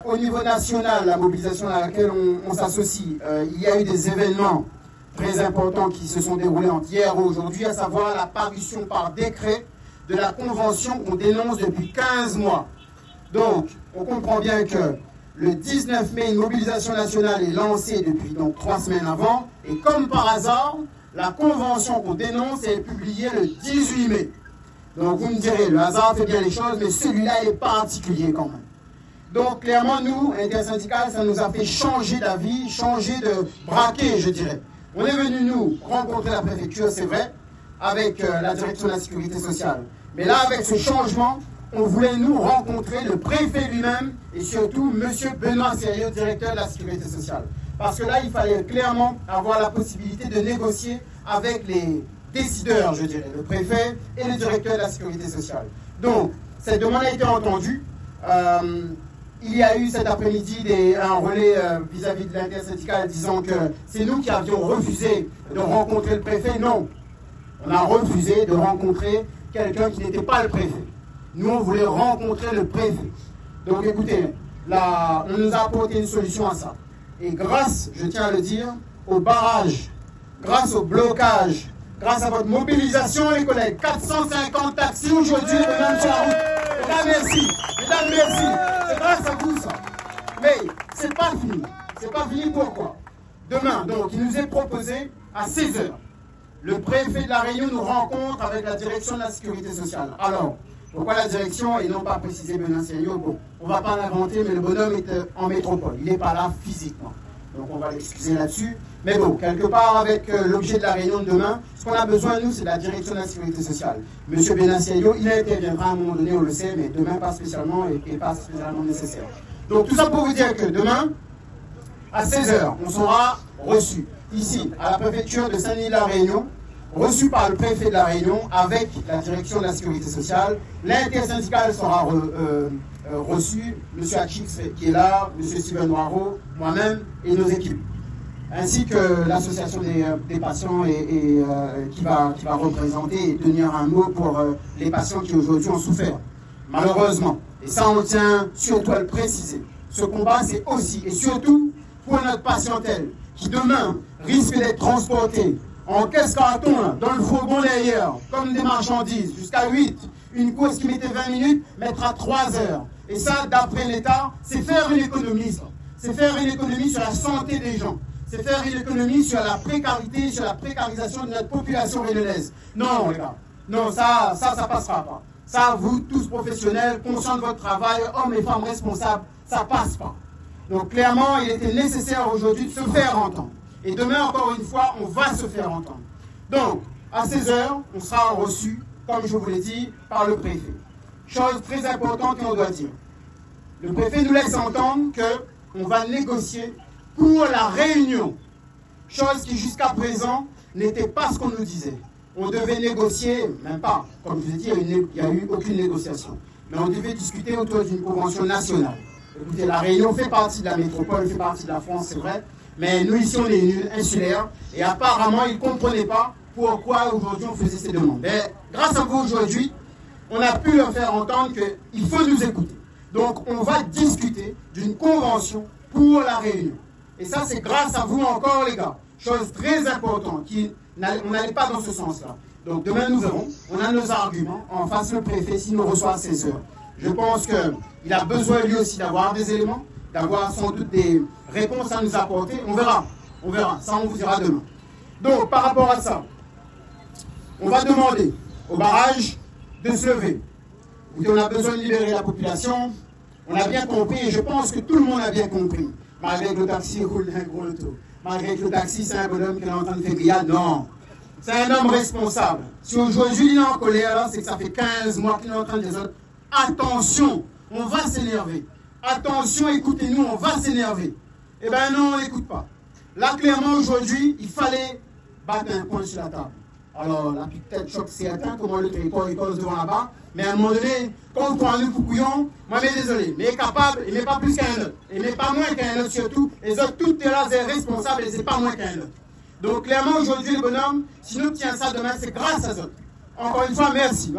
au niveau national, la mobilisation à laquelle on s'associe, il y a eu des événements très importants qui se sont déroulés entre hier et aujourd'hui, à savoir la parution par décret de la convention qu'on dénonce depuis 15 mois. Donc, on comprend bien que le 19 mai, une mobilisation nationale est lancée depuis donc 3 semaines avant, et comme par hasard, la convention qu'on dénonce est publiée le 18 mai. Donc vous me direz, le hasard fait bien les choses, mais celui-là est particulier quand même. Donc clairement, nous, intersyndical, ça nous a fait changer d'avis, changer de braquet, je dirais. On est venu, nous, rencontrer la préfecture, c'est vrai, avec la direction de la sécurité sociale. Mais là, avec ce changement, on voulait, nous, rencontrer le préfet lui-même et surtout M. Benoît Sérieux, directeur de la sécurité sociale. Parce que là, il fallait clairement avoir la possibilité de négocier avec les décideurs, je dirais, le préfet et le directeur de la sécurité sociale. Donc, cette demande a été entendue. Il y a eu cet après-midi un relais vis-à-vis de l'intersyndicale disant que c'est nous qui avions refusé de rencontrer le préfet. Non, on a refusé de rencontrer quelqu'un qui n'était pas le préfet. Nous, on voulait rencontrer le préfet. Donc écoutez, là, on nous a apporté une solution à ça. Et grâce, je tiens à le dire, au barrage, grâce au blocage, grâce à votre mobilisation, les collègues, 450 taxis aujourd'hui, même sur la route. Mesdames, merci. Mesdames, merci. C'est grâce à vous, ça. Mais c'est pas fini. C'est pas fini, pourquoi? Demain, donc, il nous est proposé à 16 h. Le préfet de la Réunion nous rencontre avec la direction de la sécurité sociale. Alors, pourquoi la direction et non pas précisé Benoît Sérieux? Bon, on ne va pas l'inventer, mais le bonhomme est en métropole. Il n'est pas là physiquement. Donc on va l'excuser là-dessus. Mais bon, quelque part avec l'objet de la réunion de demain, ce qu'on a besoin, nous, c'est de la direction de la sécurité sociale. Monsieur Benoît Sérieux, il interviendra à un moment donné, on le sait, mais demain pas spécialement et pas spécialement nécessaire. Donc tout ça pour vous dire que demain, à 16 h, on sera reçu ici, à la préfecture de Saint-Denis-de-la Réunion, reçu par le préfet de la Réunion avec la direction de la sécurité sociale. L'intersyndicale sera reçu, M. Achix qui est là, M. Steven Noiro, moi-même et nos équipes. Ainsi que l'association des patients qui va représenter et tenir un mot pour les patients qui aujourd'hui ont souffert. Malheureusement, et ça on tient surtout à le préciser, ce combat c'est aussi et surtout pour notre patientèle qui demain risque d'être transportée en caisse-carton, dans le fourgon derrière, comme des marchandises, jusqu'à 8. Une course qui mettait 20 minutes mettra 3 heures. Et ça, d'après l'État, c'est faire une économie, ça. C'est faire une économie sur la santé des gens. C'est faire une économie sur la précarité, sur la précarisation de notre population réunionnaise. Non, les gars. Non, ça passera pas. Ça, vous, tous professionnels, conscients de votre travail, hommes et femmes responsables, ça passe pas. Donc, clairement, il était nécessaire aujourd'hui de se faire entendre. Et demain, encore une fois, on va se faire entendre. Donc, à 16 h, on sera reçu, comme je vous l'ai dit, par le préfet. Chose très importante qu'on doit dire. Le préfet nous laisse entendre qu'on va négocier pour la réunion. Chose qui, jusqu'à présent, n'était pas ce qu'on nous disait. On devait négocier, même pas, comme je vous ai dit, il n'y a eu aucune négociation. Mais on devait discuter autour d'une convention nationale. Écoutez, la Réunion fait partie de la métropole, fait partie de la France, c'est vrai. Mais nous, ici, on est une île insulaire. Et apparemment, ils ne comprenaient pas pourquoi aujourd'hui on faisait ces demandes. Mais grâce à vous aujourd'hui, on a pu leur faire entendre qu'il faut nous écouter. Donc, on va discuter d'une convention pour la Réunion. Et ça, c'est grâce à vous encore, les gars. Chose très importante, on n'allait pas dans ce sens-là. Donc, demain, nous verrons. On a nos arguments. En face, le préfet, s'il nous reçoit à 16 h. Je pense qu'il a besoin, lui aussi, d'avoir des éléments, d'avoir sans doute des réponses à nous apporter. On verra. On verra. Ça, on vous dira demain. Donc, par rapport à ça, on va demander au barrage de se lever. On a besoin de libérer la population. On a bien compris, et je pense que tout le monde a bien compris. Malgré que le taxi roule un gros auto. Malgré que le taxi, c'est un bonhomme qui est en train de faire grillade. Non. C'est un homme responsable. Si aujourd'hui il est en colère, c'est que ça fait 15 mois qu'il est en train de dire attention, on va s'énerver. Attention, écoutez-nous, on va s'énerver. Eh bien non, on n'écoute pas. Là, clairement, aujourd'hui, il fallait battre un point sur la table. Alors, la petite choc, c'est atteint, comment le territoire il cause devant là-bas. Mais à un moment donné, quand on prend un coucouillon, moi, mais désolé, mais est capable, il n'est pas plus qu'un autre. Il n'est pas moins qu'un autre surtout. Les autres, toutes les là, c'est responsable et c'est pas moins qu'un autre. Donc, clairement, aujourd'hui, le bonhomme, si nous tient ça demain, c'est grâce à eux. Encore une fois, merci.